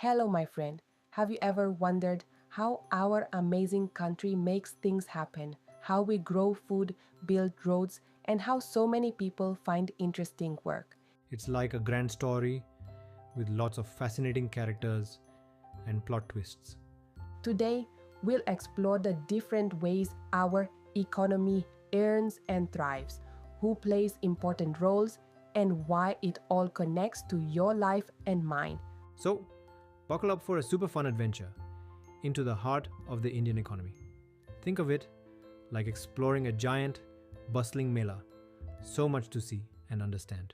Hello, my friend. Have you ever wondered how our amazing country makes things happen? How we grow food, build roads, and how so many people find interesting work? It's like a grand story with lots of fascinating characters and plot twists. Today, we'll explore the different ways our economy earns and thrives, who plays important roles, and why it all connects to your life and mine. So, buckle up for a super fun adventure into the heart of the Indian economy. Think of it like exploring a giant, bustling mela. So much to see and understand.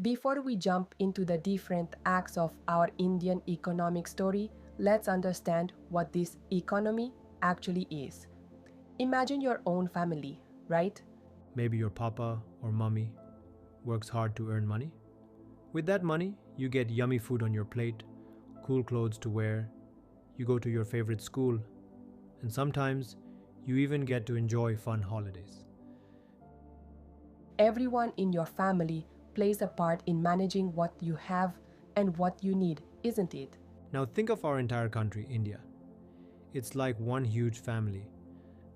Before we jump into the different acts of our Indian economic story, let's understand what this economy actually is. Imagine your own family, right? Maybe your papa or mummy works hard to earn money. With that money, you get yummy food on your plate, cool clothes to wear, you go to your favorite school, and sometimes you even get to enjoy fun holidays. Everyone in your family plays a part in managing what you have and what you need, isn't it? Now think of our entire country, India. It's like one huge family,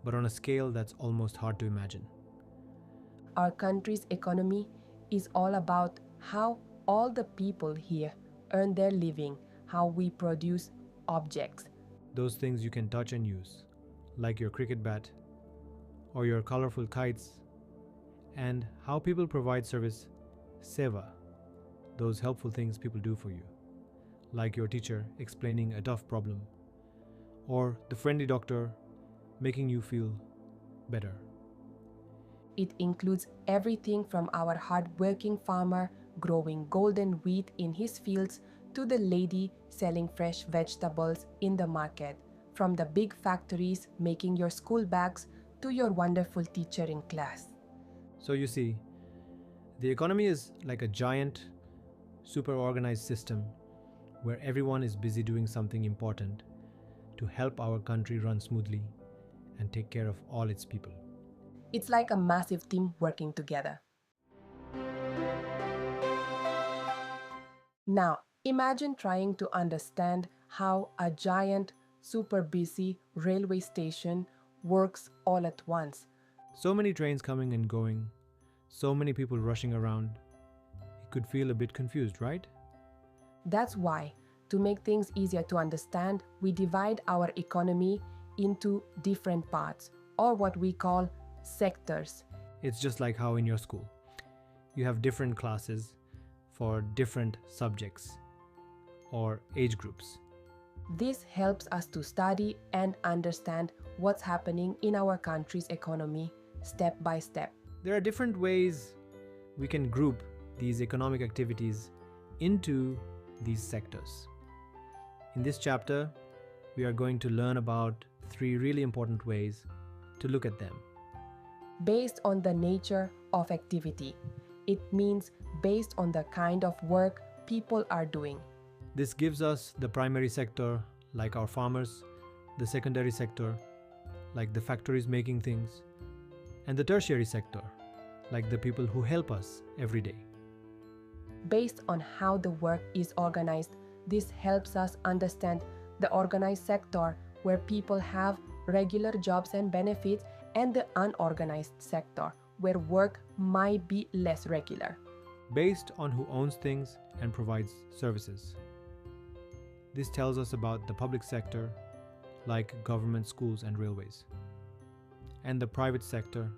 but on a scale that's almost hard to imagine. Our country's economy is all about how all the people here earn their living, how we produce objects. Those things you can touch and use, like your cricket bat or your colorful kites, and how people provide service, seva, those helpful things people do for you, like your teacher explaining a tough problem, or the friendly doctor making you feel better. It includes everything from our hard-working farmer growing golden wheat in his fields to the lady selling fresh vegetables in the market, from the big factories making your school bags to your wonderful teacher in class. So you see, the economy is like a giant, super organized system where everyone is busy doing something important to help our country run smoothly and take care of all its people. It's like a massive team working together. Now, imagine trying to understand how a giant, super busy railway station works all at once. So many trains coming and going, so many people rushing around. You could feel a bit confused, right? That's why, to make things easier to understand, we divide our economy into different parts, or what we call sectors. It's just like how in your school, you have different classes for different subjects or age groups. This helps us to study and understand what's happening in our country's economy step by step. There are different ways we can group these economic activities into these sectors. In this chapter, we are going to learn about 3 really important ways to look at them. Based on the nature of activity, it means based on the kind of work people are doing. This gives us the primary sector, like our farmers, the secondary sector, like the factories making things, and the tertiary sector, like the people who help us every day. Based on how the work is organized, this helps us understand the organized sector where people have regular jobs and benefits, and the unorganized sector where work might be less regular. Based on who owns things and provides services. This tells us about the public sector, like government schools and railways, and the private sector,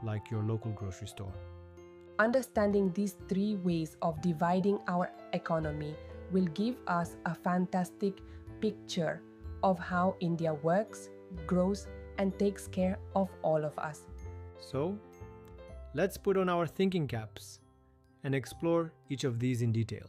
like your local grocery store. Understanding these 3 ways of dividing our economy will give us a fantastic picture of how India works, grows, and takes care of all of us. So, let's put on our thinking caps and explore each of these in detail.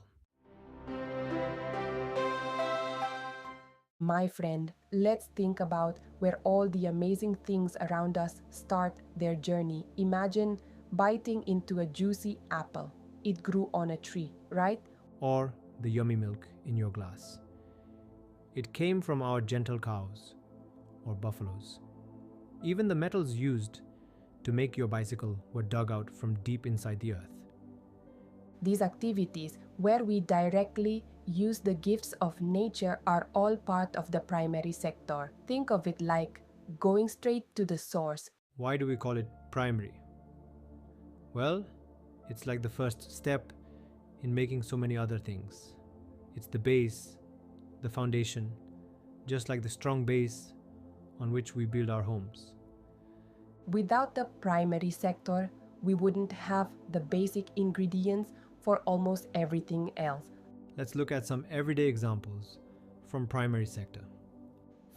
My friend, let's think about where all the amazing things around us start their journey. Imagine biting into a juicy apple. It grew on a tree, right? Or the yummy milk in your glass. It came from our gentle cows or buffaloes. Even the metals used to make your bicycle were dug out from deep inside the earth. These activities, where we directly use the gifts of nature, are all part of the primary sector. Think of it like going straight to the source. Why do we call it primary? Well, it's like the first step in making so many other things. It's the base, the foundation, just like the strong base on which we build our homes. Without the primary sector, we wouldn't have the basic ingredients for almost everything else. Let's look at some everyday examples from primary sector.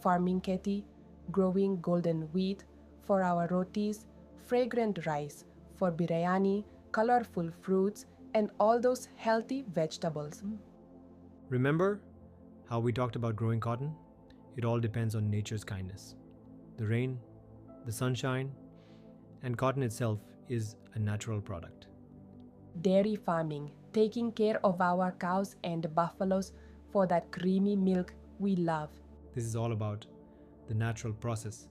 Farming kheti, growing golden wheat for our rotis, fragrant rice for biryani, colorful fruits, and all those healthy vegetables. Remember how we talked about growing cotton? It all depends on nature's kindness. The rain, the sunshine, and cotton itself is a natural product. Dairy farming, taking care of our cows and buffaloes for that creamy milk we love. This is all about the natural process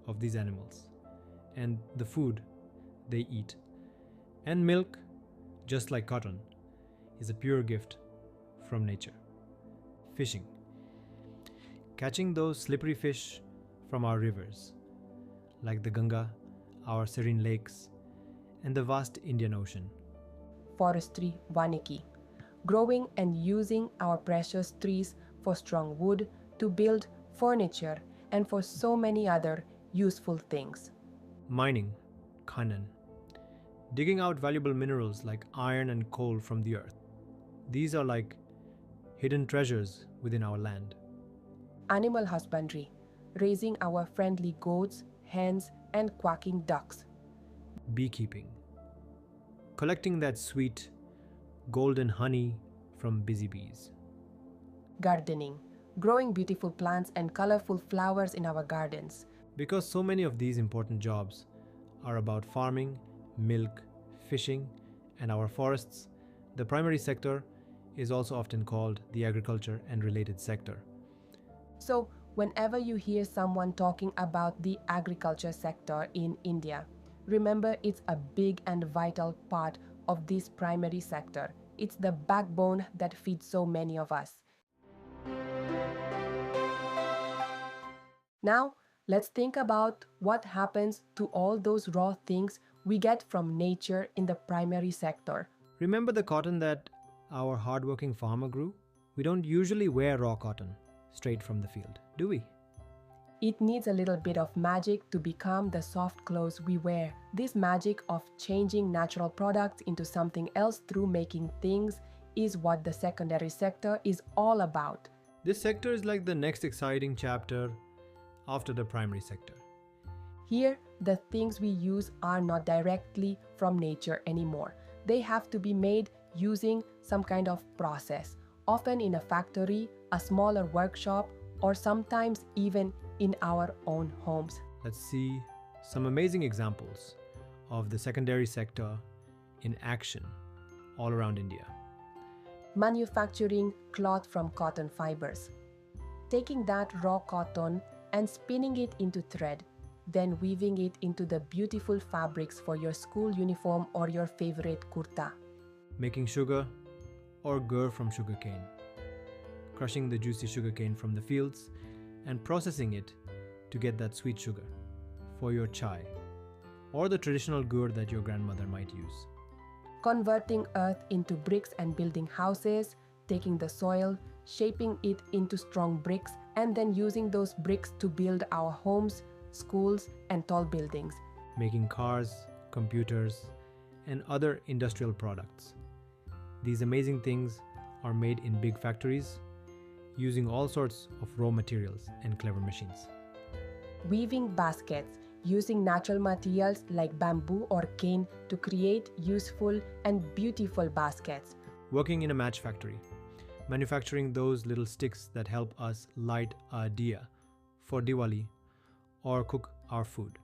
of these animals and the food they eat. And milk, just like cotton, is a pure gift from nature. Fishing, catching those slippery fish from our rivers, like the Ganga, our serene lakes, and the vast Indian Ocean. Forestry, Waniki, growing and using our precious trees for strong wood to build furniture and for so many other useful things. Mining, Khanan, digging out valuable minerals like iron and coal from the earth. These are like hidden treasures within our land. Animal husbandry, raising our friendly goats, hens, and quacking ducks. Beekeeping, collecting that sweet golden honey from busy bees. Gardening, growing beautiful plants and colorful flowers in our gardens. Because so many of these important jobs are about farming, milk, fishing, and our forests, the primary sector is also often called the agriculture and related sector. So, whenever you hear someone talking about the agriculture sector in India, remember it's a big and vital part of this primary sector. It's the backbone that feeds so many of us. Now, let's think about what happens to all those raw things we get from nature in the primary sector. Remember the cotton that our hardworking farmer grew? We don't usually wear raw cotton straight from the field, do we? It needs a little bit of magic to become the soft clothes we wear. This magic of changing natural products into something else through making things is what the secondary sector is all about. This sector is like the next exciting chapter after the primary sector. Here, the things we use are not directly from nature anymore. They have to be made using some kind of process, often in a factory, a smaller workshop, or sometimes even in our own homes. Let's see some amazing examples of the secondary sector in action all around India. Manufacturing cloth from cotton fibers. Taking that raw cotton and spinning it into thread, then weaving it into the beautiful fabrics for your school uniform or your favorite kurta. Making sugar or gur from sugarcane. Crushing the juicy sugarcane from the fields and processing it to get that sweet sugar for your chai or the traditional gur that your grandmother might use. Converting earth into bricks and building houses, taking the soil, shaping it into strong bricks, and then using those bricks to build our homes, schools, and tall buildings. Making cars, computers, and other industrial products. These amazing things are made in big factories using all sorts of raw materials and clever machines. Weaving baskets, using natural materials like bamboo or cane to create useful and beautiful baskets. Working in a match factory, manufacturing those little sticks that help us light a diya for Diwali or cook our food.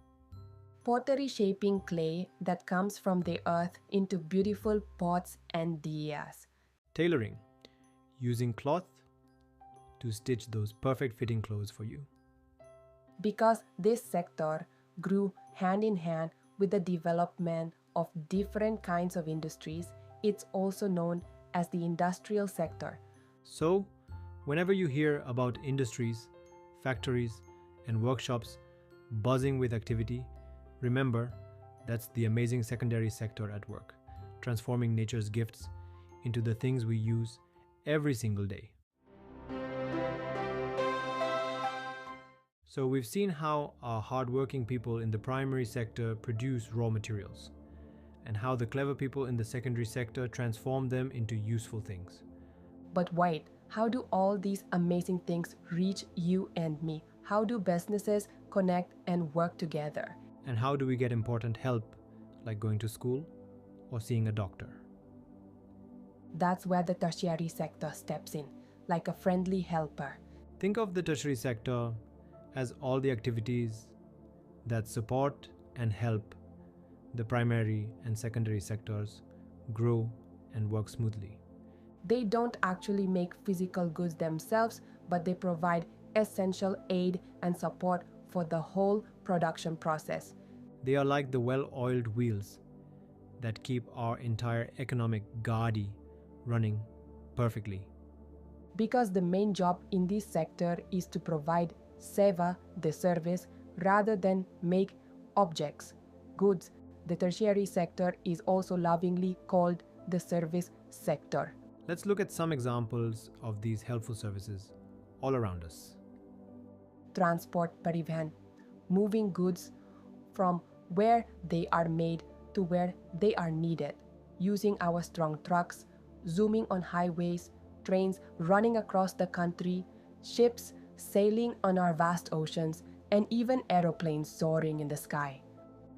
Pottery, shaping clay that comes from the earth into beautiful pots and diyas. Tailoring, using cloth to stitch those perfect fitting clothes for you. Because this sector grew hand in hand with the development of different kinds of industries, It's also known as the industrial sector. So, whenever you hear about industries, factories, and workshops buzzing with activity, remember that's the amazing secondary sector at work, transforming nature's gifts into the things we use every single day. So, we've seen how our hardworking people in the primary sector produce raw materials, and how the clever people in the secondary sector transform them into useful things. But wait, how do all these amazing things reach you and me? How do businesses connect and work together? And how do we get important help, like going to school or seeing a doctor? That's where the tertiary sector steps in, like a friendly helper. Think of the tertiary sector as all the activities that support and help the primary and secondary sectors grow and work smoothly. They don't actually make physical goods themselves, but they provide essential aid and support for the whole production process. They are like the well-oiled wheels that keep our entire economic gadi running perfectly. Because the main job in this sector is to provide seva, the service, rather than make objects, goods. The tertiary sector is also lovingly called the service sector. Let's look at some examples of these helpful services all around us. Transport, parivahan, moving goods from where they are made to where they are needed, using our strong trucks, zooming on highways, trains running across the country, ships sailing on our vast oceans, and even aeroplanes soaring in the sky.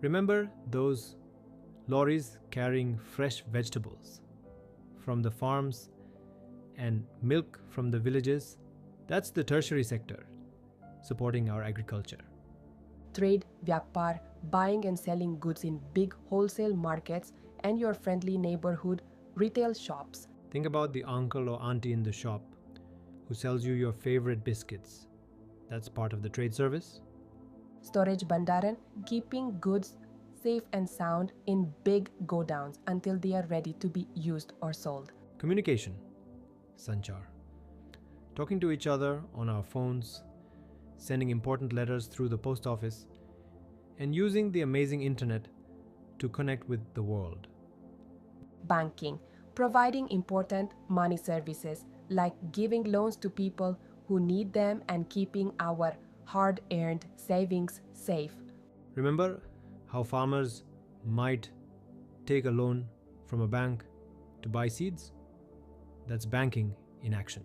Remember those lorries carrying fresh vegetables from the farms and milk from the villages? That's the tertiary sector, supporting our agriculture. Trade, vyapar, buying and selling goods in big wholesale markets and your friendly neighborhood retail shops. Think about the uncle or auntie in the shop who sells you your favorite biscuits. That's part of the trade service. Storage bandaran, keeping goods safe and sound in big godowns until they are ready to be used or sold. Communication, sanchar. Talking to each other on our phones, sending important letters through the post office, and using the amazing internet to connect with the world. Banking, providing important money services like giving loans to people who need them and keeping our hard-earned savings safe. Remember how farmers might take a loan from a bank to buy seeds? That's banking in action.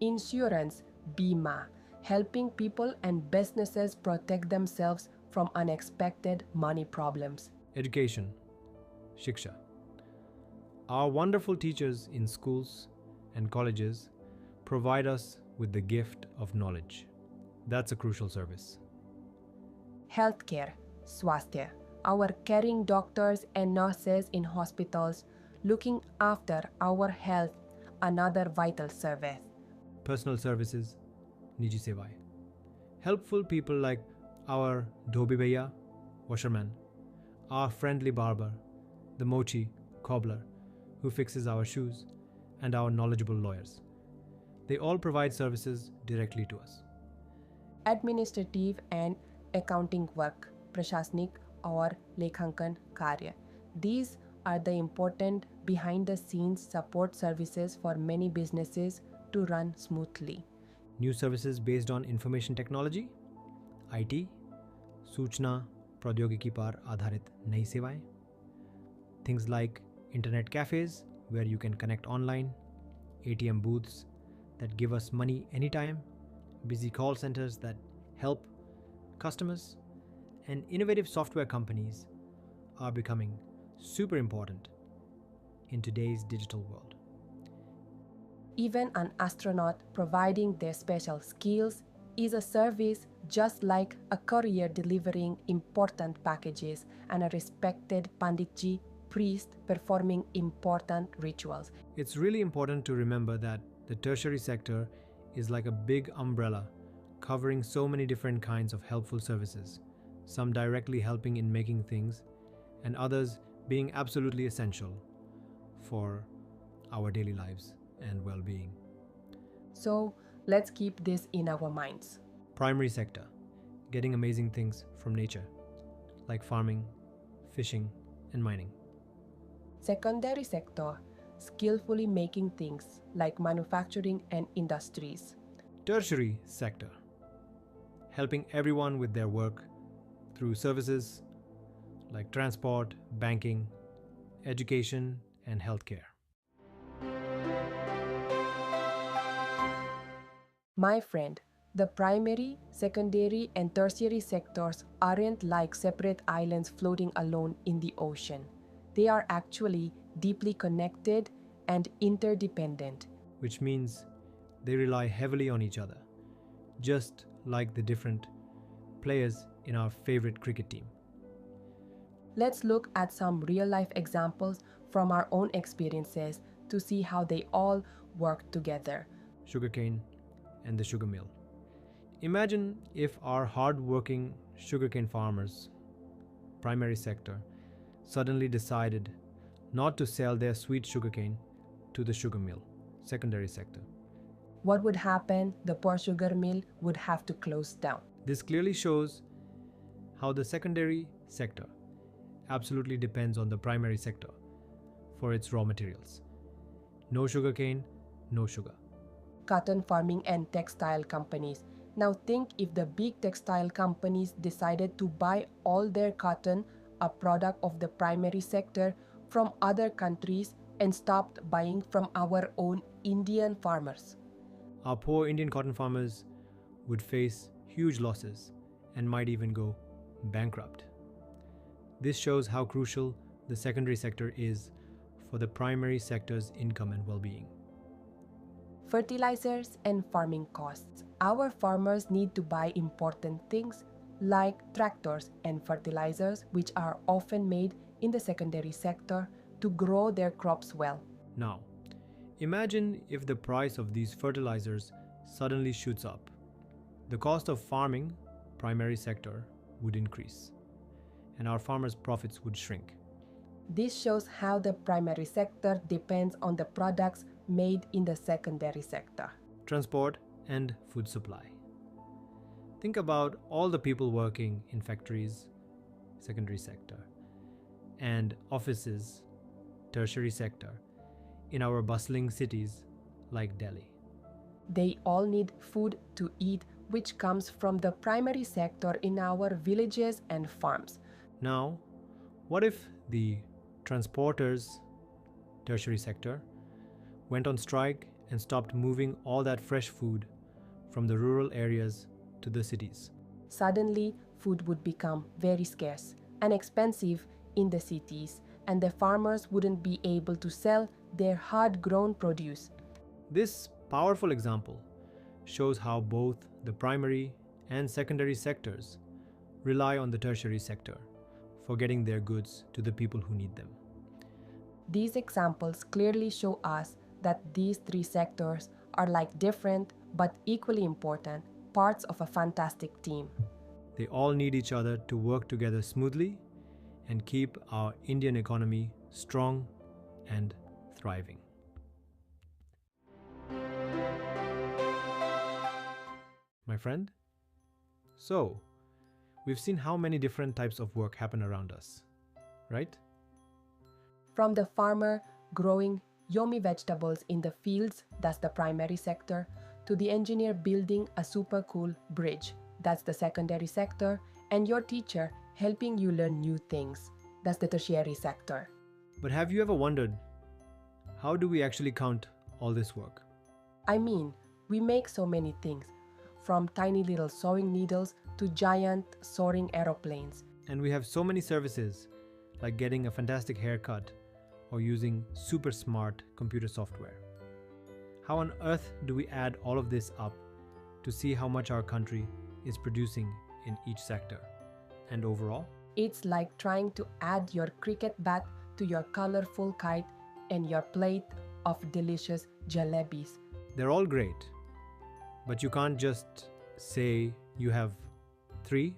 Insurance, bima, helping people and businesses protect themselves from unexpected money problems. Education, shiksha. Our wonderful teachers in schools and colleges provide us with the gift of knowledge. That's a crucial service. Healthcare, swasthya, our caring doctors and nurses in hospitals looking after our health, another vital service. Personal services, niji sevai. Helpful people like our dhobi bhaiya, washerman, our friendly barber, the mochi, cobbler, who fixes our shoes, and our knowledgeable lawyers. They all provide services directly to us. Administrative and accounting work, prashasnik or lekhankan karya. These are the important behind-the-scenes support services for many businesses to run smoothly. New services based on information technology, IT, सूचना प्रौद्योगिकी पर आधारित नई सेवाएं. Things like internet cafes where you can connect online, ATM booths that give us money anytime, busy call centers that help customers, and innovative software companies are becoming super important in today's digital world. Even an astronaut providing their special skills is a service, just like a courier delivering important packages and a respected panditji priest performing important rituals. It's really important to remember that the tertiary sector is like a big umbrella covering so many different kinds of helpful services, some directly helping in making things and others being absolutely essential for our daily lives and well-being. So let's keep this in our minds. Primary sector, getting amazing things from nature, like farming, fishing, and mining. Secondary sector, skillfully making things like manufacturing and industries. Tertiary sector, helping everyone with their work through services like transport, banking, education, and healthcare. My friend, the primary, secondary, and tertiary sectors aren't like separate islands floating alone in the ocean. They are actually deeply connected and interdependent. Which means they rely heavily on each other, just like the different players in our favorite cricket team. Let's look at some real-life examples from our own experiences to see how they all work together. Sugarcane and the sugar mill. Imagine if our hard-working sugarcane farmers, primary sector, suddenly decided not to sell their sweet sugarcane to the sugar mill, secondary sector. What would happen? The poor sugar mill would have to close down. This clearly shows how the secondary sector absolutely depends on the primary sector for its raw materials. No sugarcane, no sugar. Cotton farming and textile companies. Now think if the big textile companies decided to buy all their cotton, a product of the primary sector, from other countries and stopped buying from our own Indian farmers. Our poor Indian cotton farmers would face huge losses and might even go bankrupt. This shows how crucial the secondary sector is for the primary sector's income and well-being. Fertilizers and farming costs. Our farmers need to buy important things like tractors and fertilizers, which are often made in the secondary sector to grow their crops well. Now, imagine if the price of these fertilizers suddenly shoots up. The cost of farming, primary sector, would increase, and our farmers' profits would shrink. This shows how the primary sector depends on the products made in the secondary sector. Transport and food supply. Think about all the people working in factories, secondary sector, and offices, tertiary sector, in our bustling cities like Delhi. They all need food to eat, which comes from the primary sector in our villages and farms. Now, what if the transporters, tertiary sector, went on strike and stopped moving all that fresh food from the rural areas to the cities? Suddenly, food would become very scarce and expensive in the cities, and the farmers wouldn't be able to sell their hard-grown produce. This powerful example shows how both the primary and secondary sectors rely on the tertiary sector for getting their goods to the people who need them. These examples clearly show us that these three sectors are like different but equally important parts of a fantastic team. They all need each other to work together smoothly and keep our Indian economy strong and thriving. My friend, so we've seen how many different types of work happen around us, right? From the farmer growing yummy vegetables in the fields, that's the primary sector, to the engineer building a super cool bridge, that's the secondary sector, and your teacher helping you learn new things, that's the tertiary sector. But have you ever wondered, how do we actually count all this work? I mean, we make so many things, from tiny little sewing needles to giant soaring aeroplanes. And we have so many services, like getting a fantastic haircut or using super smart computer software. How on earth do we add all of this up to see how much our country is producing in each sector and overall? It's like trying to add your cricket bat to your colorful kite and your plate of delicious jalebis. They're all great, but you can't just say you have 3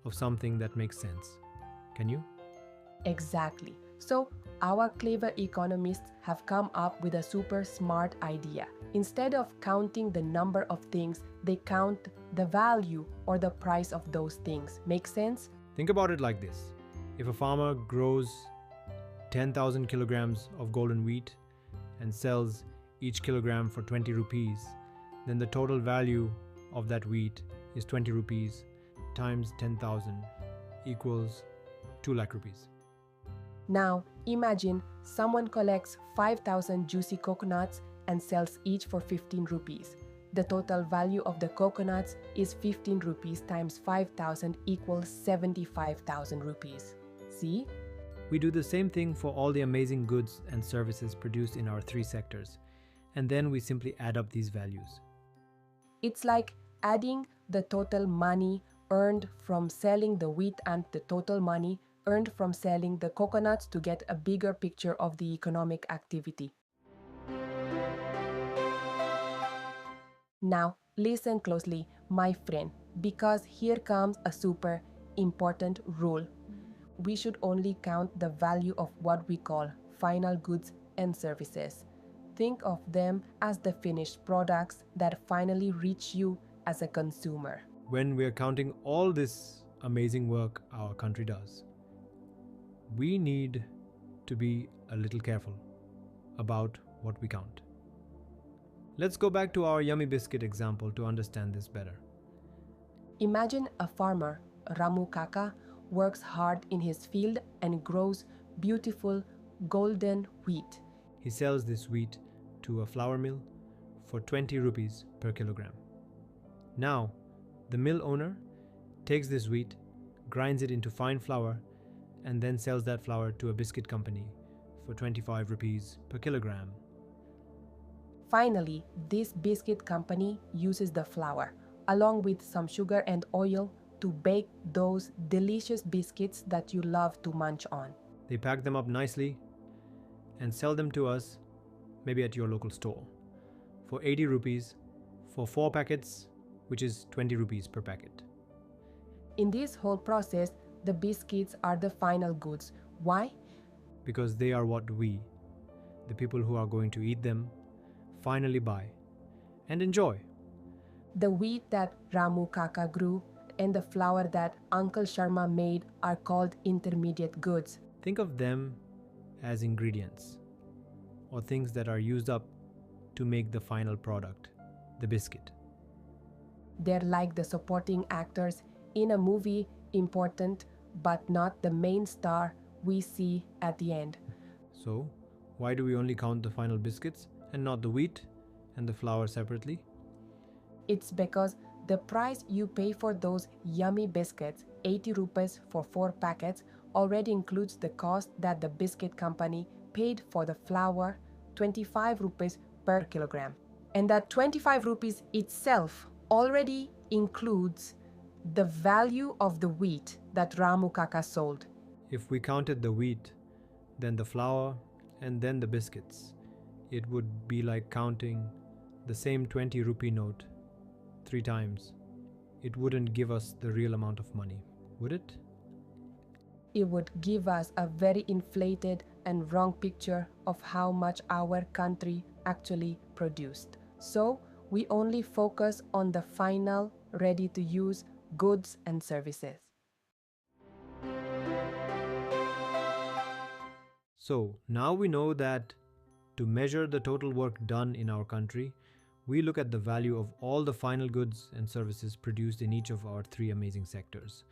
of something that makes sense, can you? Exactly. So our clever economists have come up with a super smart idea. Instead of counting the number of things, they count the value or the price of those things. Make sense? Think about it like this. If a farmer grows 10,000 kilograms of golden wheat and sells each kilogram for 20 rupees, then the total value of that wheat is 20 rupees times 10,000 equals 2 lakh rupees. Now, imagine someone collects 5,000 juicy coconuts and sells each for 15 rupees. The total value of the coconuts is 15 rupees times 5,000 equals 75,000 rupees. See? We do the same thing for all the amazing goods and services produced in our three sectors, and then we simply add up these values. It's like adding the total money earned from selling the wheat and the total money earned from selling the coconuts to get a bigger picture of the economic activity. Now, listen closely, my friend, because here comes a super important rule. We should only count the value of what we call final goods and services. Think of them as the finished products that finally reach you as a consumer. When we are counting all this amazing work our country does, we need to be a little careful about what we count. Let's go back to our yummy biscuit example to understand this better. Imagine a farmer, Ramu Kaka, works hard in his field and grows beautiful golden wheat. He sells this wheat to a flour mill for 20 rupees per kilogram. Now, the mill owner takes this wheat, grinds it into fine flour, and then sells that flour to a biscuit company for 25 rupees per kilogram. Finally, this biscuit company uses the flour, along with some sugar and oil, to bake those delicious biscuits that you love to munch on. They pack them up nicely and sell them to us, maybe at your local store, for 80 rupees for 4 packets, which is 20 rupees per packet. In this whole process, the biscuits are the final goods. Why? Because they are what we, the people who are going to eat them, finally buy and enjoy. The wheat that Ramu Kaka grew and the flour that Uncle Sharma made are called intermediate goods. Think of them as ingredients or things that are used up to make the final product, the biscuit. They're like the supporting actors in a movie, important but not the main star we see at the end. So, why do we only count the final biscuits and not the wheat and the flour separately? It's because the price you pay for those yummy biscuits, 80 rupees for 4 packets, already includes the cost that the biscuit company paid for the flour, 25 rupees per kilogram. And that 25 rupees itself already includes the value of the wheat that Ramu Kaka sold. If we counted the wheat, then the flour, and then the biscuits, it would be like counting the same 20 rupee note 3 times. It wouldn't give us the real amount of money, would it? It would give us a very inflated and wrong picture of how much our country actually produced. So we only focus on the final, ready-to-use goods and services. So now we know that to measure the total work done in our country, we look at the value of all the final goods and services produced in each of our 3 amazing sectors.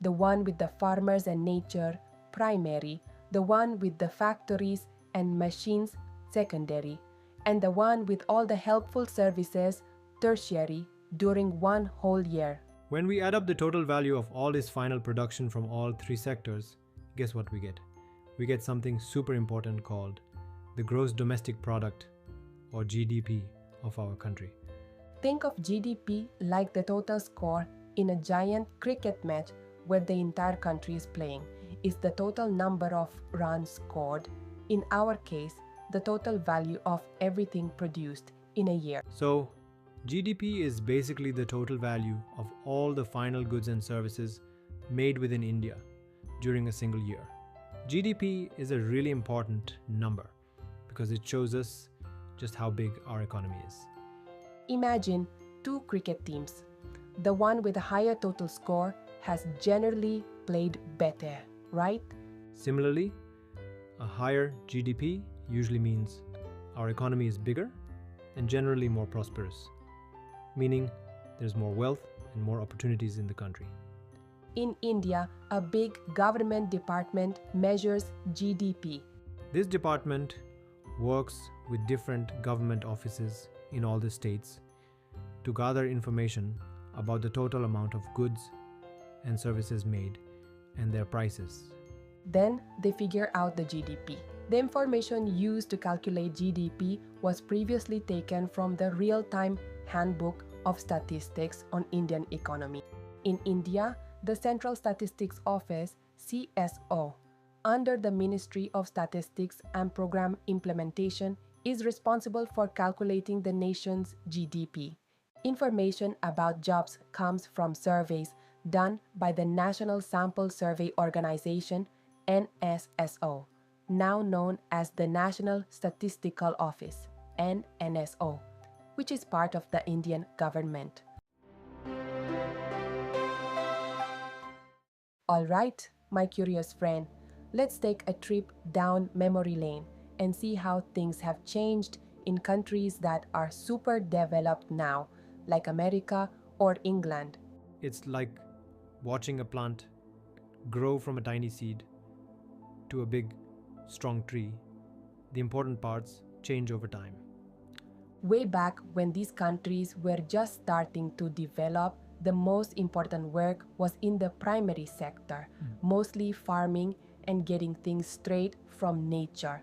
The one with the farmers and nature, primary, the one with the factories and machines, secondary, and the one with all the helpful services, tertiary, during one whole year. When we add up the total value of all this final production from all 3 sectors, guess what we get? We get something super important called the gross domestic product, or GDP, of our country. Think of GDP like the total score in a giant cricket match where the entire country is playing. It's the total number of runs scored. In our case, the total value of everything produced in a year. So, GDP is basically the total value of all the final goods and services made within India during a single year. GDP is a really important number because it shows us just how big our economy is. Imagine two cricket teams. The one with a higher total score has generally played better, right? Similarly, a higher GDP usually means our economy is bigger and generally more prosperous, meaning there's more wealth and more opportunities in the country. In India, a big government department measures GDP. This department works with different government offices in all the states to gather information about the total amount of goods and services made and their prices. Then they figure out the GDP. The information used to calculate GDP was previously taken from the Real-Time Handbook of Statistics on Indian Economy. In India, the Central Statistics Office, CSO, under the Ministry of Statistics and Program Implementation, is responsible for calculating the nation's GDP. Information about jobs comes from surveys done by the National Sample Survey Organization, NSSO, now known as the National Statistical Office, NNSO, which is part of the Indian government. Alright, my curious friend, let's take a trip down memory lane and see how things have changed in countries that are super developed now, like America or England. It's like watching a plant grow from a tiny seed to a big, strong tree. The important parts change over time. Way back when these countries were just starting to develop, the most important work was in the primary sector, mostly farming and getting things straight from nature.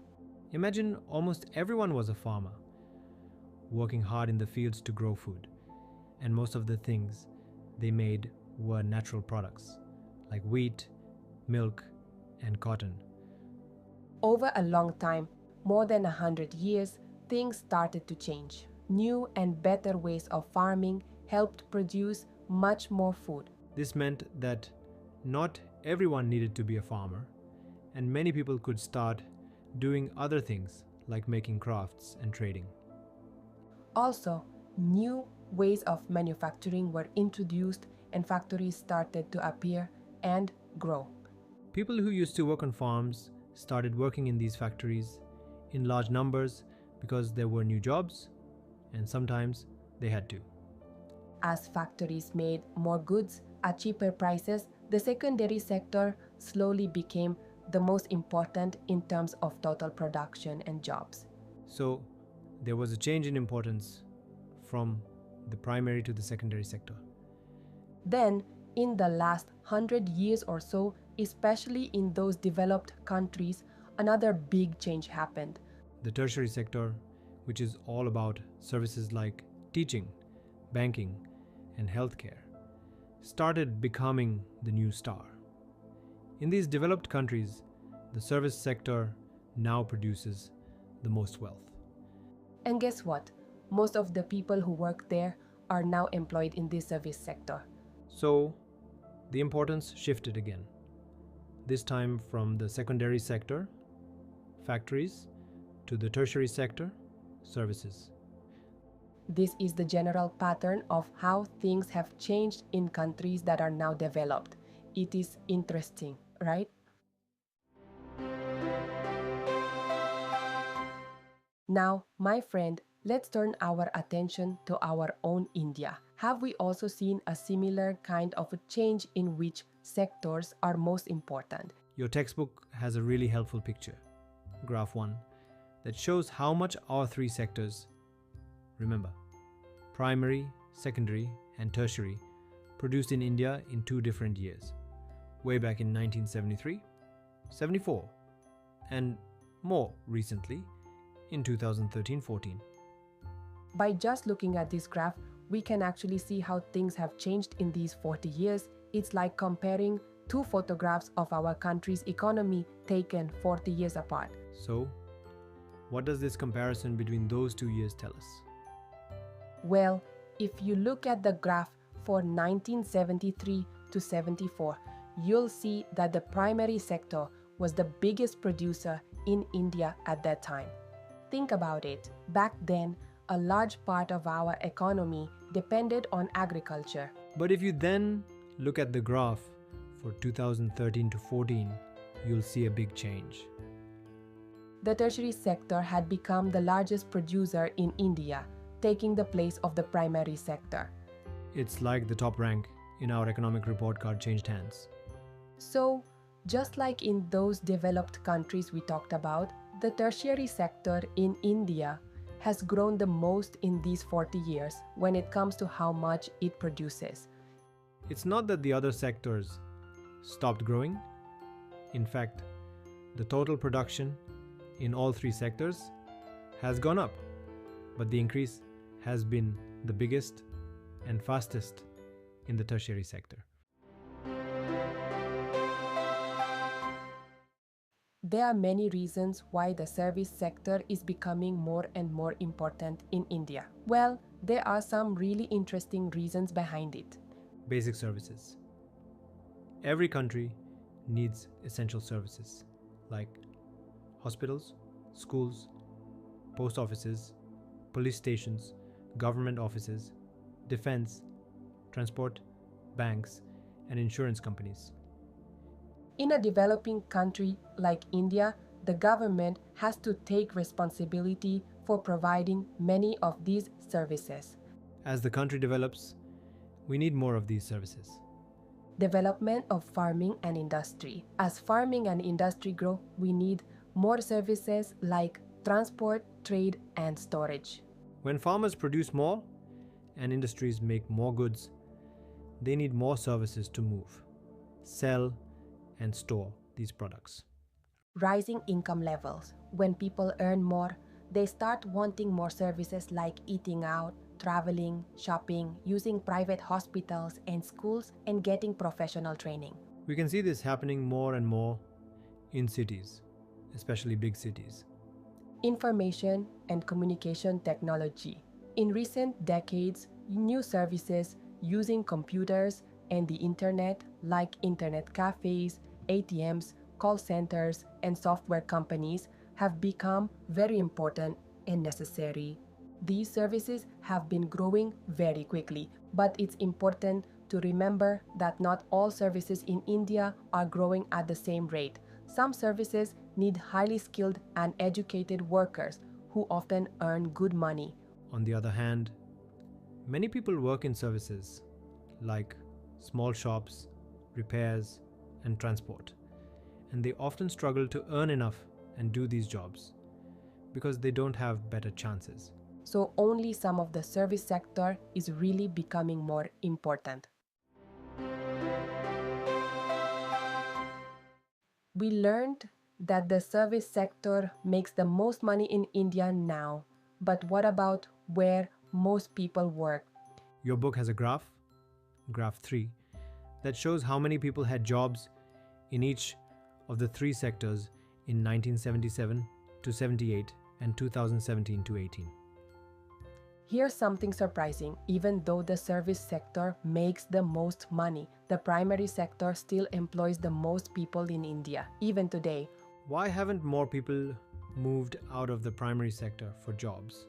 Imagine almost everyone was a farmer, working hard in the fields to grow food, and most of the things they made were natural products, like wheat, milk, and cotton. Over a long time, more than 100 years, things started to change. New and better ways of farming helped produce much more food. This meant that not everyone needed to be a farmer, and many people could start doing other things like making crafts and trading. Also, new ways of manufacturing were introduced and factories started to appear and grow. People who used to work on farms started working in these factories in large numbers because there were new jobs, and sometimes they had to. As factories made more goods at cheaper prices, the secondary sector slowly became the most important in terms of total production and jobs. So there was a change in importance from the primary to the secondary sector. Then, in the last 100 years or so, especially in those developed countries, another big change happened. The tertiary sector, which is all about services like teaching, banking, and healthcare, started becoming the new star. In these developed countries, the service sector now produces the most wealth. And guess what? Most of the people who work there are now employed in this service sector. So, the importance shifted again, this time from the secondary sector, factories, to the tertiary sector, services. This is the general pattern of how things have changed in countries that are now developed. It is interesting, right? Now, my friend, let's turn our attention to our own India. Have we also seen a similar kind of a change in which sectors are most important? Your textbook has a really helpful picture, graph 1, that shows how much our three sectors, remember, primary, secondary, and tertiary, produced in India in 2 different years, way back in 1973, 74, and more recently in 2013-14. By just looking at this graph, we can actually see how things have changed in these 40 years. It's like comparing 2 photographs of our country's economy taken 40 years apart. So, what does this comparison between those 2 years tell us? Well, if you look at the graph for 1973 to 74, you'll see that the primary sector, was the biggest producer in India at that time. Think about it. Back then, a large part of our economy depended on agriculture. But if you then look at the graph for 2013 to 14, you'll see a big change. The tertiary sector had become the largest producer in India, taking the place of the primary sector. It's like the top rank in our economic report card changed hands. So, just like in those developed countries we talked about, the tertiary sector in India has grown the most in these 40 years when it comes to how much it produces. It's not that the other sectors stopped growing. In fact, the total production in all three sectors has gone up, but the increase has been the biggest and fastest in the tertiary sector. There are many reasons why the service sector is becoming more and more important in India. Well, there are some really interesting reasons behind it. Basic services. Every country needs essential services like hospitals, schools, post offices, police stations, government offices, defense, transport, banks, and insurance companies. In a developing country like India, the government has to take responsibility for providing many of these services. As the country develops, we need more of these services. Development of farming and industry. As farming and industry grow, we need more services like transport, trade, and storage. When farmers produce more and industries make more goods, they need more services to move, sell, and store these products. Rising income levels. When people earn more, they start wanting more services like eating out, traveling, shopping, using private hospitals and schools, and getting professional training. We can see this happening more and more in cities, especially big cities. Information and communication technology. In recent decades, new services using computers and the internet, like internet cafes, ATMs, call centers, and software companies, have become very important and necessary. These services have been growing very quickly, but it's important to remember that not all services in India are growing at the same rate. Some services need highly skilled and educated workers who often earn good money. On the other hand, many people work in services like small shops, repairs, and transport, and they often struggle to earn enough and do these jobs because they don't have better chances. So only some of the service sector is really becoming more important. We learned that the service sector makes the most money in India now, but what about where most people work? Your book has a graph, graph 3, that shows how many people had jobs in each of the three sectors in 1977 to 78 and 2017 to 18. Here's something surprising. Even though the service sector makes the most money, the primary sector still employs the most people in India, even today. Why haven't more people moved out of the primary sector for jobs,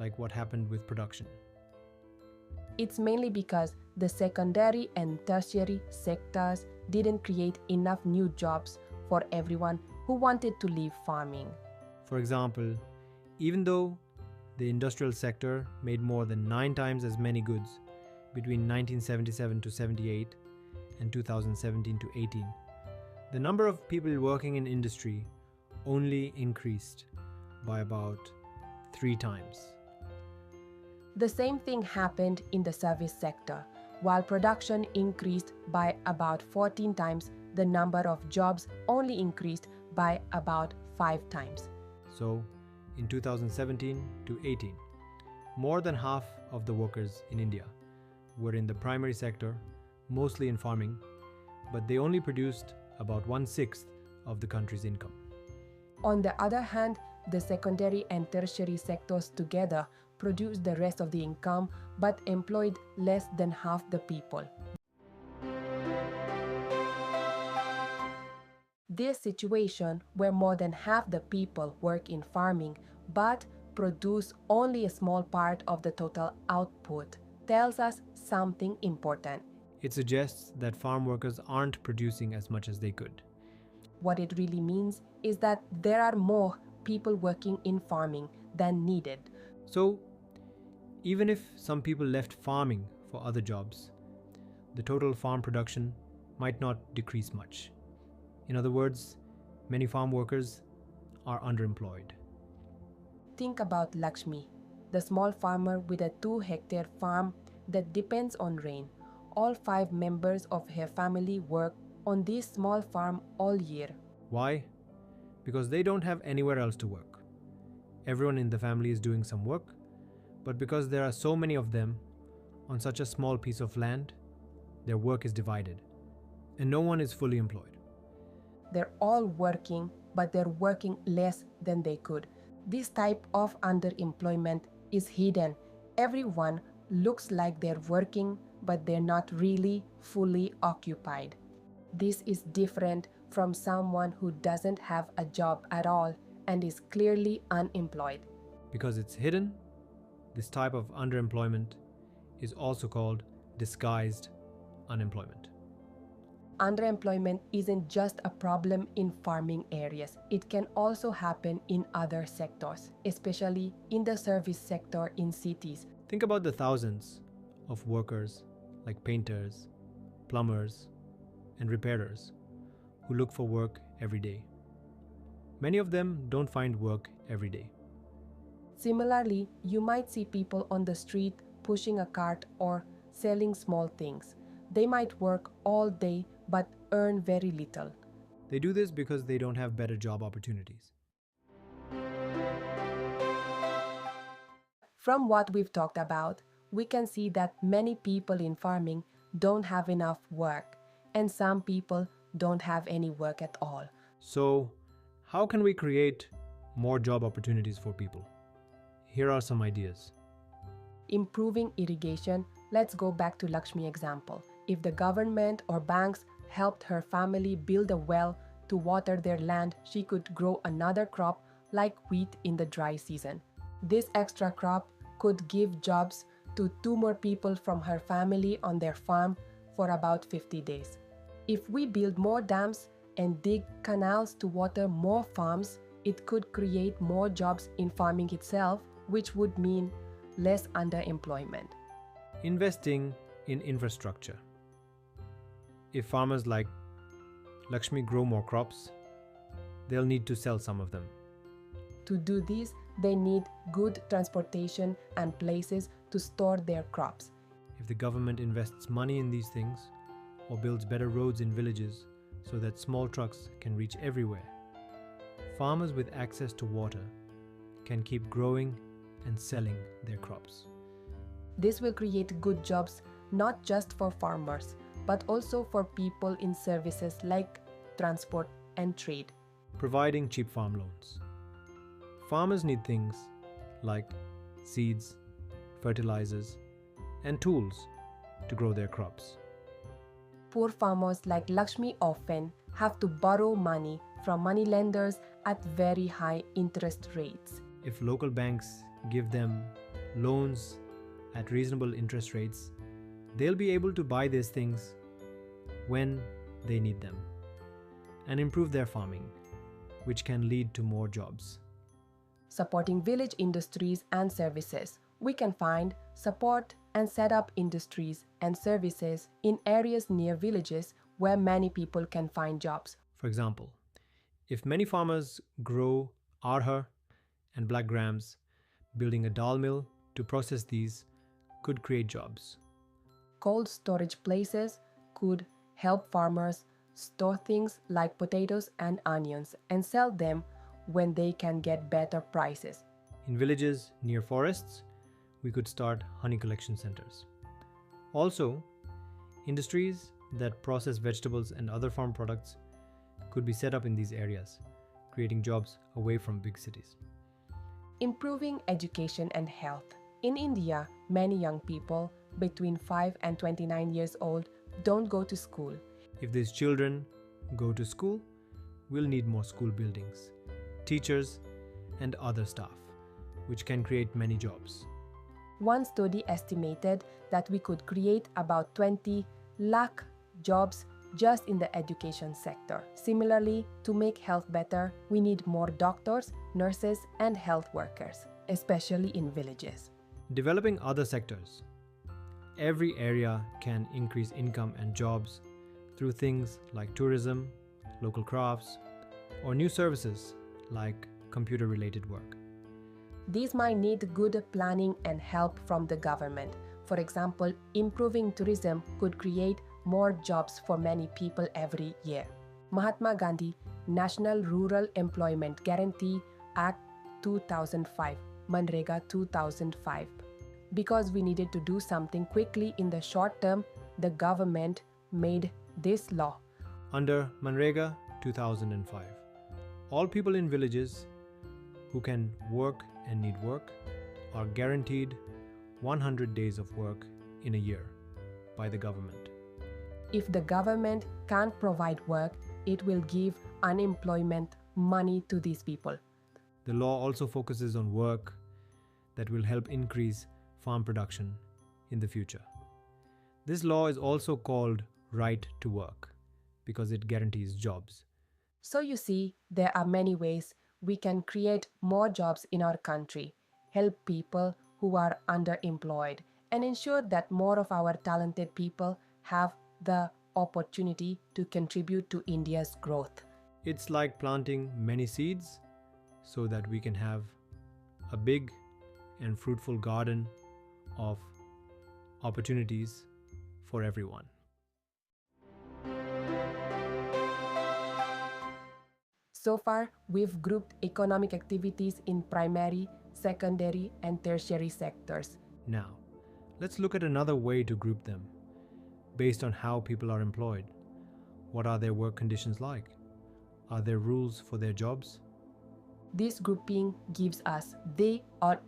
like what happened with production? It's mainly because the secondary and tertiary sectors didn't create enough new jobs for everyone who wanted to leave farming. For example, even though the industrial sector made more than 9 times as many goods between 1977 to 78 and 2017 to 18, the number of people working in industry only increased by about 3 times. The same thing happened in the service sector. While production increased by about 14 times, the number of jobs only increased by about 5 times. So, in 2017 to 18, more than half of the workers in India were in the primary sector, mostly in farming, but they only produced about 1/6 of the country's income. On the other hand, the secondary and tertiary sectors together produced the rest of the income but employed less than half the people. This situation, where more than half the people work in farming but produce only a small part of the total output, tells us something important. It suggests that farm workers aren't producing as much as they could. What it really means is that there are more people working in farming than needed. So, even if some people left farming for other jobs, the total farm production might not decrease much. In other words, many farm workers are underemployed. Think about Lakshmi, the small farmer with a 2-hectare farm that depends on rain. All 5 members of her family work on this small farm all year. Why? Because they don't have anywhere else to work. Everyone in the family is doing some work, but because there are so many of them on such a small piece of land, their work is divided, and no one is fully employed. They're all working, but they're working less than they could. This type of underemployment is hidden. Everyone looks like they're working, but they're not really fully occupied. This is different from someone who doesn't have a job at all and is clearly unemployed. Because it's hidden, this type of underemployment is also called disguised unemployment. Underemployment isn't just a problem in farming areas. It can also happen in other sectors, especially in the service sector in cities. Think about the thousands of workers like painters, plumbers, and repairers who look for work every day. Many of them don't find work every day. Similarly, you might see people on the street pushing a cart or selling small things. They might work all day but earn very little. They do this because they don't have better job opportunities. From what we've talked about, we can see that many people in farming don't have enough work, and some people don't have any work at all. So, how can we create more job opportunities for people? Here are some ideas. Improving irrigation. Let's go back to Lakshmi example. If the government or banks helped her family build a well to water their land, she could grow another crop like wheat in the dry season. This extra crop could give jobs to 2 more people from her family on their farm for about 50 days. If we build more dams and dig canals to water more farms, it could create more jobs in farming itself, which would mean less underemployment. Investing in infrastructure. If farmers like Lakshmi grow more crops, they'll need to sell some of them. To do this, they need good transportation and places to store their crops. If the government invests money in these things or builds better roads in villages so that small trucks can reach everywhere, farmers with access to water can keep growing and selling their crops. This will create good jobs not just for farmers, but also for people in services like transport and trade. Providing cheap farm loans. Farmers need things like seeds, fertilizers, and tools to grow their crops. Poor farmers like Lakshmi often have to borrow money from moneylenders at very high interest rates. If local banks give them loans at reasonable interest rates, they'll be able to buy these things when they need them and improve their farming, which can lead to more jobs. Supporting village industries and services. We can find, support, and set up industries and services in areas near villages where many people can find jobs. For example, if many farmers grow arhar and black grams, building a dal mill to process these could create jobs. Cold storage places could help farmers store things like potatoes and onions and sell them when they can get better prices. In villages near forests, we could start honey collection centers. Also, industries that process vegetables and other farm products could be set up in these areas, creating jobs away from big cities. Improving education and health. In India, many young people between 5 and 29 years old don't go to school. If these children go to school, we'll need more school buildings, teachers, and other staff, which can create many jobs. One study estimated that we could create about 20 lakh jobs just in the education sector. Similarly, to make health better, we need more doctors, nurses, and health workers, especially in villages. Developing other sectors. Every area can increase income and jobs through things like tourism, local crafts, or new services like computer-related work. These might need good planning and help from the government. For example, improving tourism could create more jobs for many people every year. Mahatma Gandhi National Rural Employment Guarantee Act 2005, MGNREGA 2005. Because we needed to do something quickly in the short term, the government made this law. Under MGNREGA 2005, all people in villages who can work and need work are guaranteed 100 days of work in a year by the government. If the government can't provide work, it will give unemployment money to these people. The law also focuses on work that will help increase farm production in the future. This law is also called right to work because it guarantees jobs. So you see, there are many ways we can create more jobs in our country, help people who are underemployed, and ensure that more of our talented people have the opportunity to contribute to India's growth. It's like planting many seeds so that we can have a big and fruitful garden of opportunities for everyone. So far, we've grouped economic activities in primary, secondary, and tertiary sectors. Now, let's look at another way to group them based on how people are employed. What are their work conditions like? Are there rules for their jobs? This grouping gives us the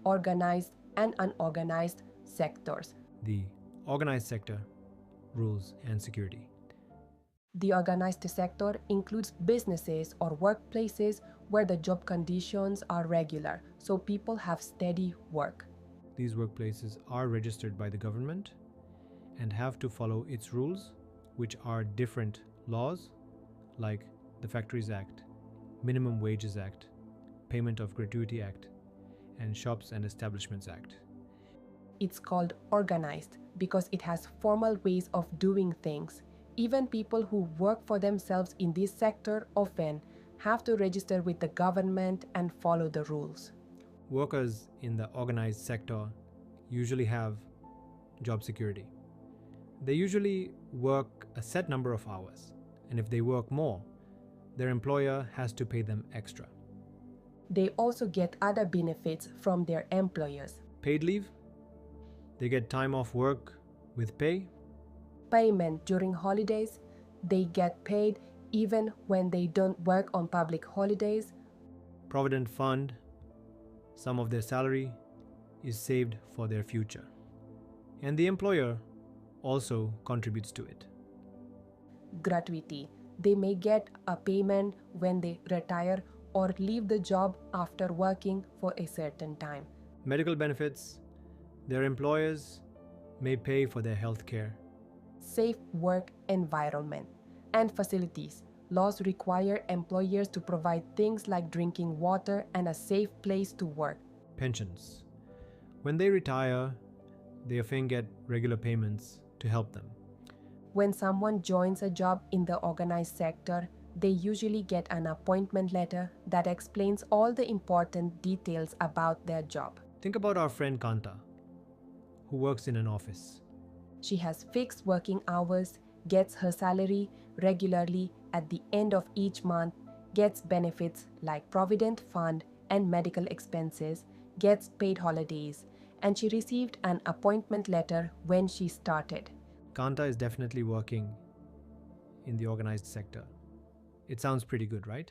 organized and unorganized sectors. The organized sector, rules and security. The organized sector includes businesses or workplaces where the job conditions are regular, so people have steady work. These workplaces are registered by the government and have to follow its rules, which are different laws like the Factories Act, Minimum Wages Act, Payment of Gratuity Act, and Shops and Establishments Act. It's called organized because it has formal ways of doing things. Even people who work for themselves in this sector often have to register with the government and follow the rules. Workers in the organized sector usually have job security. They usually work a set number of hours, and if they work more, their employer has to pay them extra. They also get other benefits from their employers. Paid leave, they get time off work with pay. Payment during holidays, they get paid even when they don't work on public holidays. Provident fund, some of their salary is saved for their future. And the employer also contributes to it. Gratuity, they may get a payment when they retire or leave the job after working for a certain time. Medical benefits, their employers may pay for their health care. Safe work environment and facilities. Laws require employers to provide things like drinking water and a safe place to work. Pensions. When they retire, they often get regular payments to help them. When someone joins a job in the organized sector, they usually get an appointment letter that explains all the important details about their job. Think about our friend Kanta, who works in an office. She has fixed working hours, gets her salary regularly at the end of each month, gets benefits like Provident Fund and medical expenses, gets paid holidays, and she received an appointment letter when she started. Kanta is definitely working in the organized sector. It sounds pretty good, right?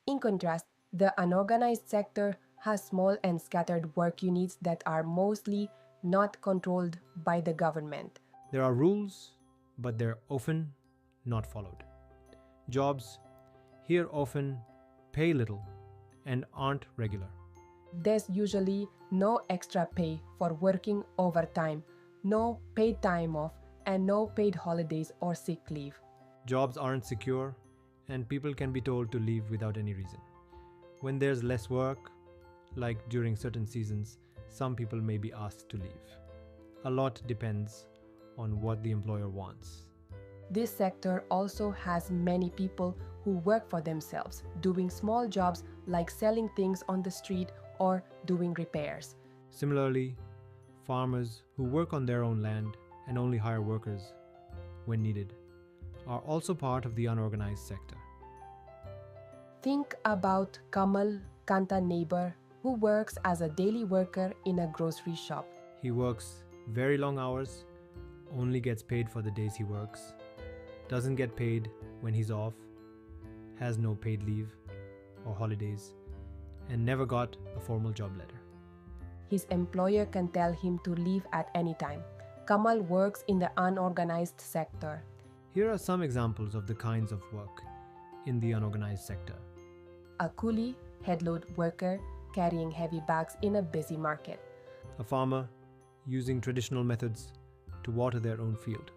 In contrast, the unorganized sector has small and scattered work units that are mostly not controlled by the government. There are rules but they're often not followed. Jobs here often pay little and aren't regular. There's usually no extra pay for working overtime, no paid time off, and no paid holidays or sick leave. Jobs aren't secure, and people can be told to leave without any reason. When there's less work, like during certain seasons, some people may be asked to leave. A lot depends on what the employer wants. This sector also has many people who work for themselves, doing small jobs like selling things on the street or doing repairs. Similarly, farmers who work on their own land and only hire workers when needed are also part of the unorganized sector. Think about Kamal Kanta neighbor who works as a daily worker in a grocery shop. He works very long hours, only gets paid for the days he works, doesn't get paid when he's off, has no paid leave or holidays, and never got a formal job letter. His employer can tell him to leave at any time. Kamal works in the unorganized sector. Here are some examples of the kinds of work in the unorganized sector. A coolie, headload worker, carrying heavy bags in a busy market. A farmer using traditional methods to water their own field.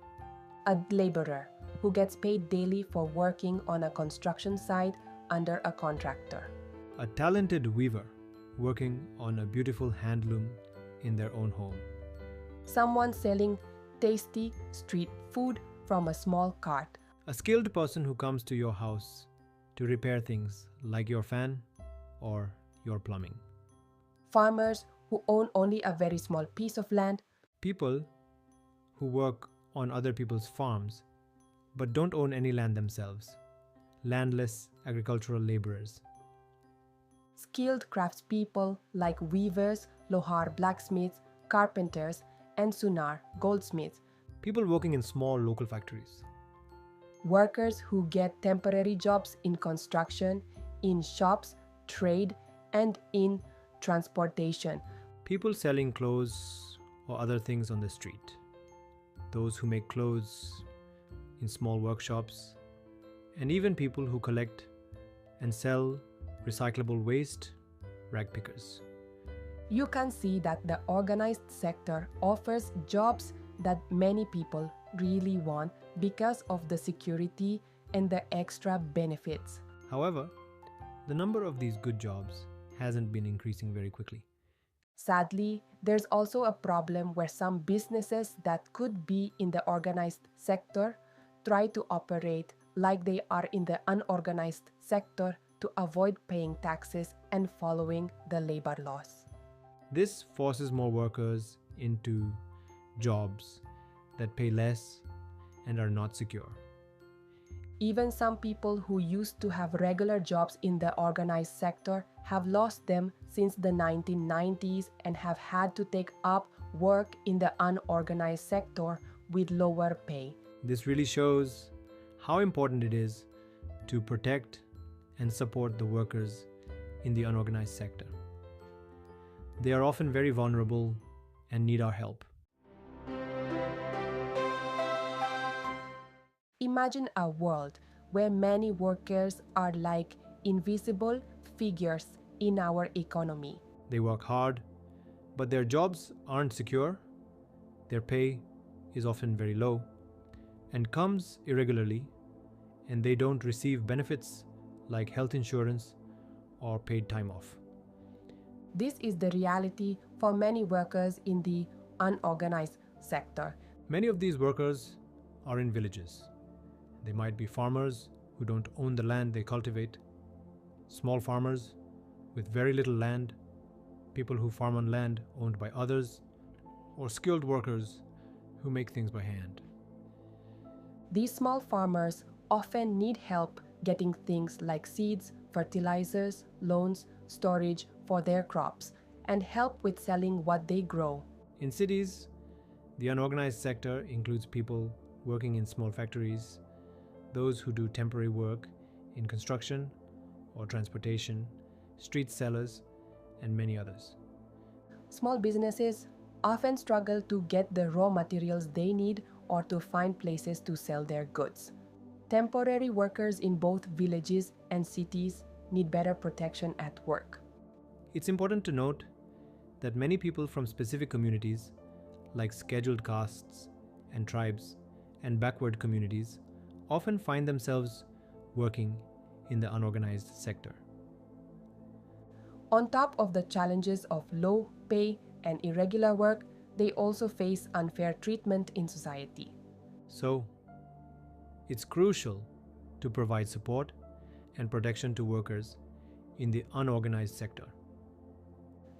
A laborer who gets paid daily for working on a construction site under a contractor. A talented weaver working on a beautiful handloom in their own home. Someone selling tasty street food from a small cart. A skilled person who comes to your house to repair things like your fan or your plumbing. Farmers who own only a very small piece of land. People who work on other people's farms but don't own any land themselves. Landless agricultural laborers. Skilled craftspeople like weavers, lohar blacksmiths, carpenters, and sunar goldsmiths. People working in small local factories. Workers who get temporary jobs in construction, in shops, trade, and in transportation. People selling clothes or other things on the street. Those who make clothes in small workshops. And even people who collect and sell recyclable waste, rag pickers. You can see that the organized sector offers jobs that many people really want because of the security and the extra benefits. However, the number of these good jobs hasn't been increasing very quickly. Sadly, there's also a problem where some businesses that could be in the organized sector try to operate like they are in the unorganized sector to avoid paying taxes and following the labor laws. This forces more workers into jobs that pay less and are not secure. Even some people who used to have regular jobs in the organized sector have lost them since the 1990s and have had to take up work in the unorganized sector with lower pay. This really shows how important it is to protect and support the workers in the unorganized sector. They are often very vulnerable and need our help. Imagine a world where many workers are like invisible figures in our economy. They work hard, but their jobs aren't secure, their pay is often very low, and comes irregularly, and they don't receive benefits like health insurance or paid time off. This is the reality for many workers in the unorganized sector. Many of these workers are in villages. They might be farmers who don't own the land they cultivate, small farmers with very little land, people who farm on land owned by others, or skilled workers who make things by hand. These small farmers often need help getting things like seeds, fertilizers, loans, storage for their crops, and help with selling what they grow. In cities, the unorganized sector includes people working in small factories, those who do temporary work in construction or transportation, street sellers, and many others. Small businesses often struggle to get the raw materials they need or to find places to sell their goods. Temporary workers in both villages and cities need better protection at work. It's important to note that many people from specific communities, like scheduled castes and tribes and backward communities, often find themselves working in the unorganized sector. On top of the challenges of low pay and irregular work, they also face unfair treatment in society. So, it's crucial to provide support and protection to workers in the unorganized sector.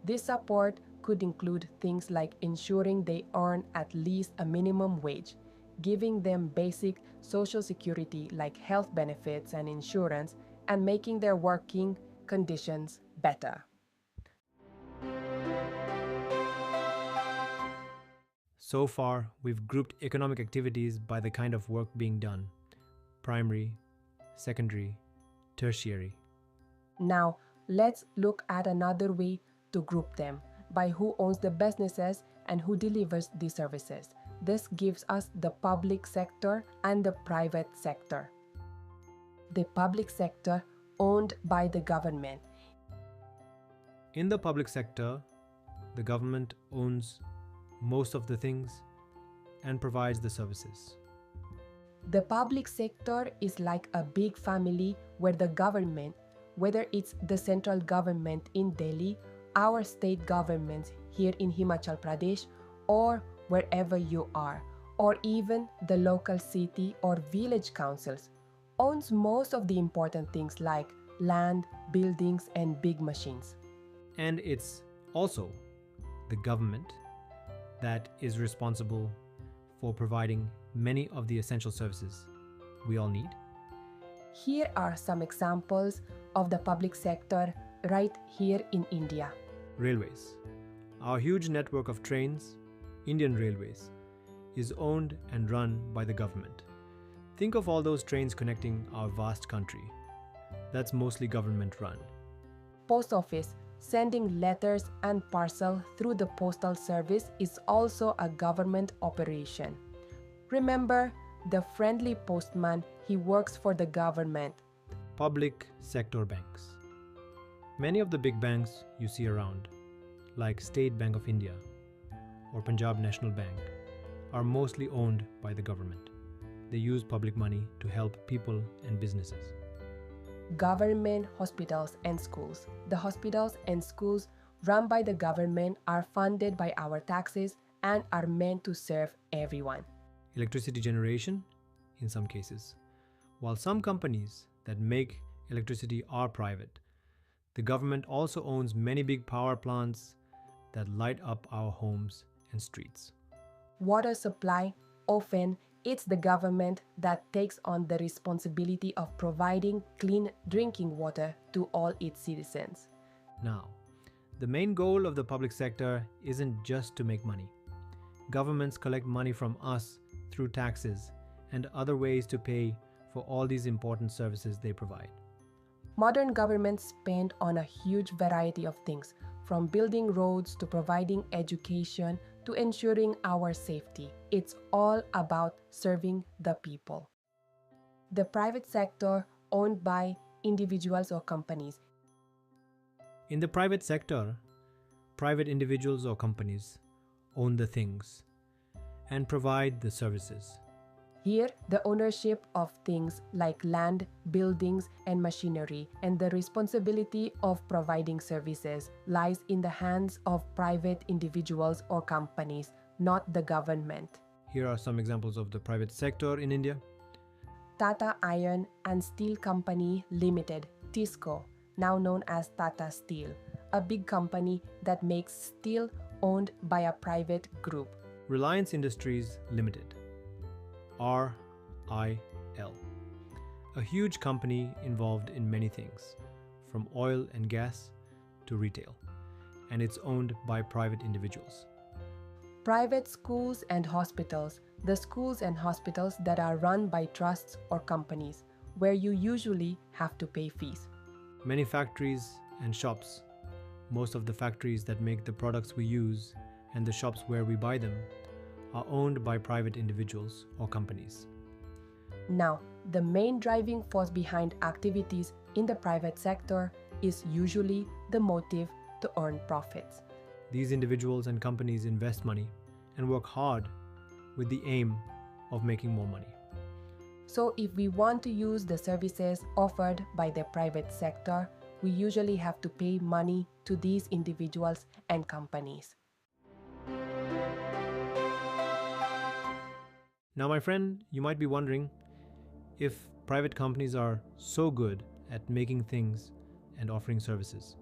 This support could include things like ensuring they earn at least a minimum wage, giving them basic social security like health benefits and insurance, and making their working conditions better. So far, we've grouped economic activities by the kind of work being done: primary, secondary, tertiary. Now, let's look at another way to group them, by who owns the businesses and who delivers the services. This gives us the public sector and the private sector. The public sector owned by the government. In the public sector, the government owns most of the things and provides the services. The public sector is like a big family where the government, whether it's the central government in Delhi, our state governments here in Himachal Pradesh, or wherever you are, or even the local city or village councils, owns most of the important things like land, buildings, and big machines. And it's also the government that is responsible for providing many of the essential services we all need. Here are some examples of the public sector right here in India. Railways. Our huge network of trains, Indian Railways, is owned and run by the government. Think of all those trains connecting our vast country. That's mostly government run. Post office, sending letters and parcel through the postal service, is also a government operation. Remember, the friendly postman, he works for the government. Public sector banks. Many of the big banks you see around, like State Bank of India or Punjab National Bank, are mostly owned by the government. They use public money to help people and businesses. Government hospitals and schools. The hospitals and schools run by the government are funded by our taxes and are meant to serve everyone. Electricity generation, in some cases. While some companies that make electricity are private, the government also owns many big power plants that light up our homes and streets. Water supply, often it's the government that takes on the responsibility of providing clean drinking water to all its citizens. Now, the main goal of the public sector isn't just to make money. Governments collect money from us through taxes and other ways to pay for all these important services they provide. Modern governments spend on a huge variety of things, from building roads to providing education to ensuring our safety. It's all about serving the people. The private sector, owned by individuals or companies. In the private sector, private individuals or companies own the things and provide the services. Here, the ownership of things like land, buildings, and machinery, and the responsibility of providing services lies in the hands of private individuals or companies, not the government. Here are some examples of the private sector in India. Tata Iron and Steel Company Limited, TISCO, now known as Tata Steel, a big company that makes steel owned by a private group. Reliance Industries Limited, RIL, a huge company involved in many things, from oil and gas to retail, and it's owned by private individuals. Private schools and hospitals, the schools and hospitals that are run by trusts or companies, where you usually have to pay fees. Many factories and shops, most of the factories that make the products we use and the shops where we buy them, are owned by private individuals or companies. Now, the main driving force behind activities in the private sector is usually the motive to earn profits. These individuals and companies invest money and work hard with the aim of making more money. So if we want to use the services offered by the private sector, we usually have to pay money to these individuals and companies. Now, my friend, you might be wondering, if private companies are so good at making things and offering services,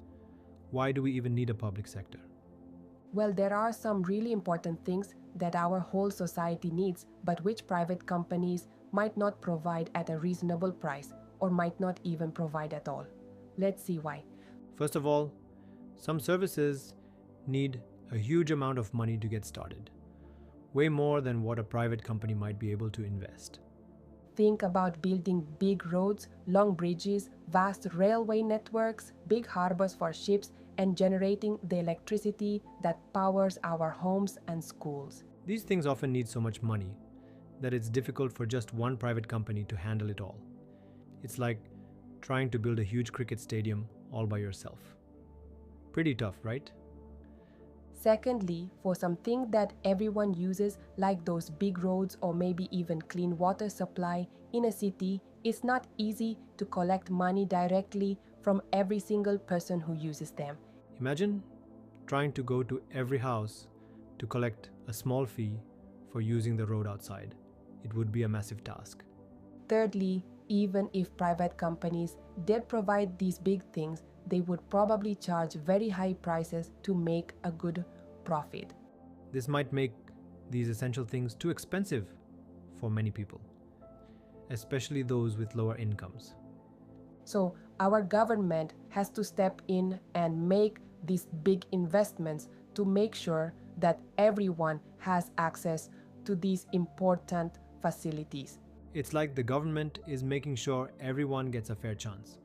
why do we even need a public sector? Well, there are some really important things that our whole society needs, but which private companies might not provide at a reasonable price or might not even provide at all. Let's see why. First of all, some services need a huge amount of money to get started, way more than what a private company might be able to invest. Think about building big roads, long bridges, vast railway networks, big harbors for ships, and generating the electricity that powers our homes and schools. These things often need so much money that it's difficult for just one private company to handle it all. It's like trying to build a huge cricket stadium all by yourself. Pretty tough, right? Secondly, for something that everyone uses, like those big roads or maybe even clean water supply in a city, it's not easy to collect money directly from every single person who uses them. Imagine trying to go to every house to collect a small fee for using the road outside. It would be a massive task. Thirdly, even if private companies did provide these big things, they would probably charge very high prices to make a good profit. This might make these essential things too expensive for many people, especially those with lower incomes. So our government has to step in and make these big investments to make sure that everyone has access to these important facilities. It's like the government is making sure everyone gets a fair chance.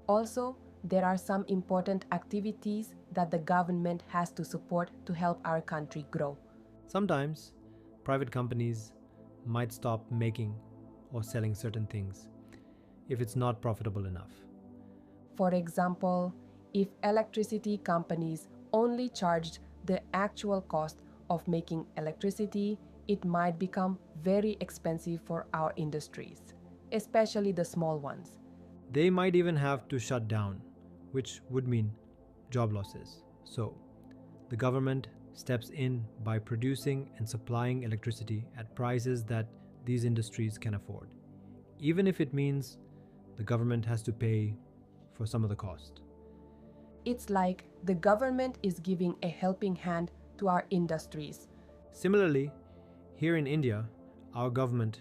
Also, there are some important activities that the government has to support to help our country grow. Sometimes, private companies might stop making or selling certain things if it's not profitable enough. For example, if electricity companies only charged the actual cost of making electricity, it might become very expensive for our industries, especially the small ones. They might even have to shut down, which would mean job losses. So, the government steps in by producing and supplying electricity at prices that these industries can afford, even if it means the government has to pay for some of the cost. It's like the government is giving a helping hand to our industries. Similarly, here in India, our government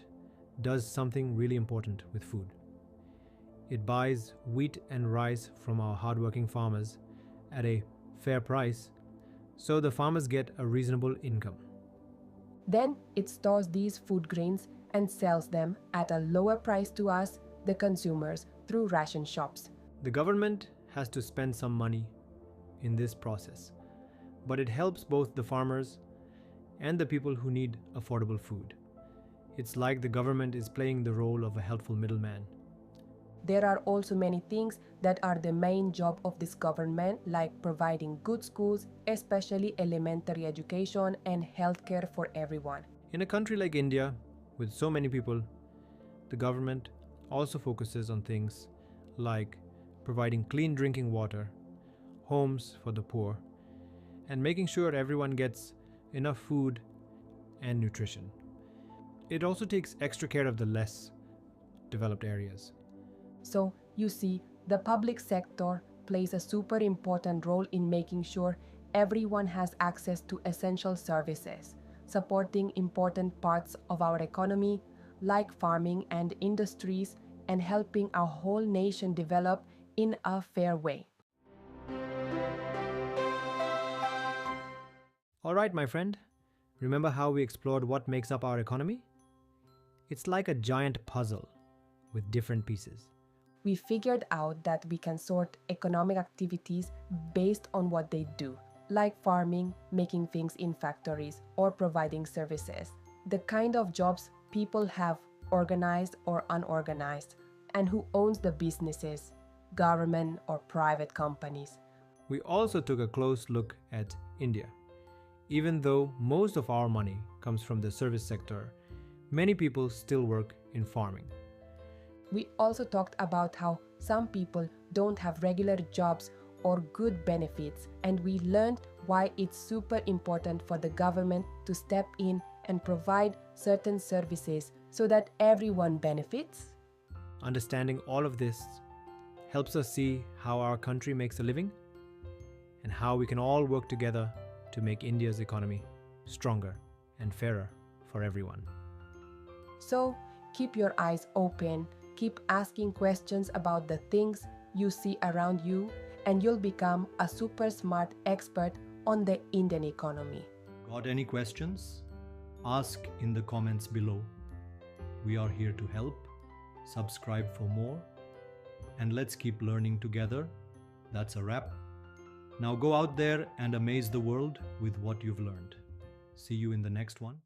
does something really important with food. It buys wheat and rice from our hardworking farmers at a fair price, so the farmers get a reasonable income. Then it stores these food grains and sells them at a lower price to us, the consumers, through ration shops. The government has to spend some money in this process, but it helps both the farmers and the people who need affordable food. It's like the government is playing the role of a helpful middleman. There are also many things that are the main job of this government, like providing good schools, especially elementary education and healthcare for everyone. In a country like India, with so many people, the government also focuses on things like providing clean drinking water, homes for the poor, and making sure everyone gets enough food and nutrition. It also takes extra care of the less developed areas. So, you see, the public sector plays a super important role in making sure everyone has access to essential services, supporting important parts of our economy, like farming and industries, and helping our whole nation develop in a fair way. All right, my friend, remember how we explored what makes up our economy? It's like a giant puzzle with different pieces. We figured out that we can sort economic activities based on what they do. like farming, making things in factories, or providing services. The kind of jobs people have, organized or unorganized, and who owns the businesses, government or private companies. We also took a close look at India. Even though most of our money comes from the service sector, many people still work in farming. We also talked about how some people don't have regular jobs or good benefits, and we learned why it's super important for the government to step in and provide certain services so that everyone benefits. Understanding all of this helps us see how our country makes a living and how we can all work together to make India's economy stronger and fairer for everyone. So keep your eyes open, keep asking questions about the things you see around you, and you'll become a super smart expert on the Indian economy. Got any questions? Ask in the comments below. We are here to help. Subscribe for more. And let's keep learning together. That's a wrap. Now go out there and amaze the world with what you've learned. See you in the next one.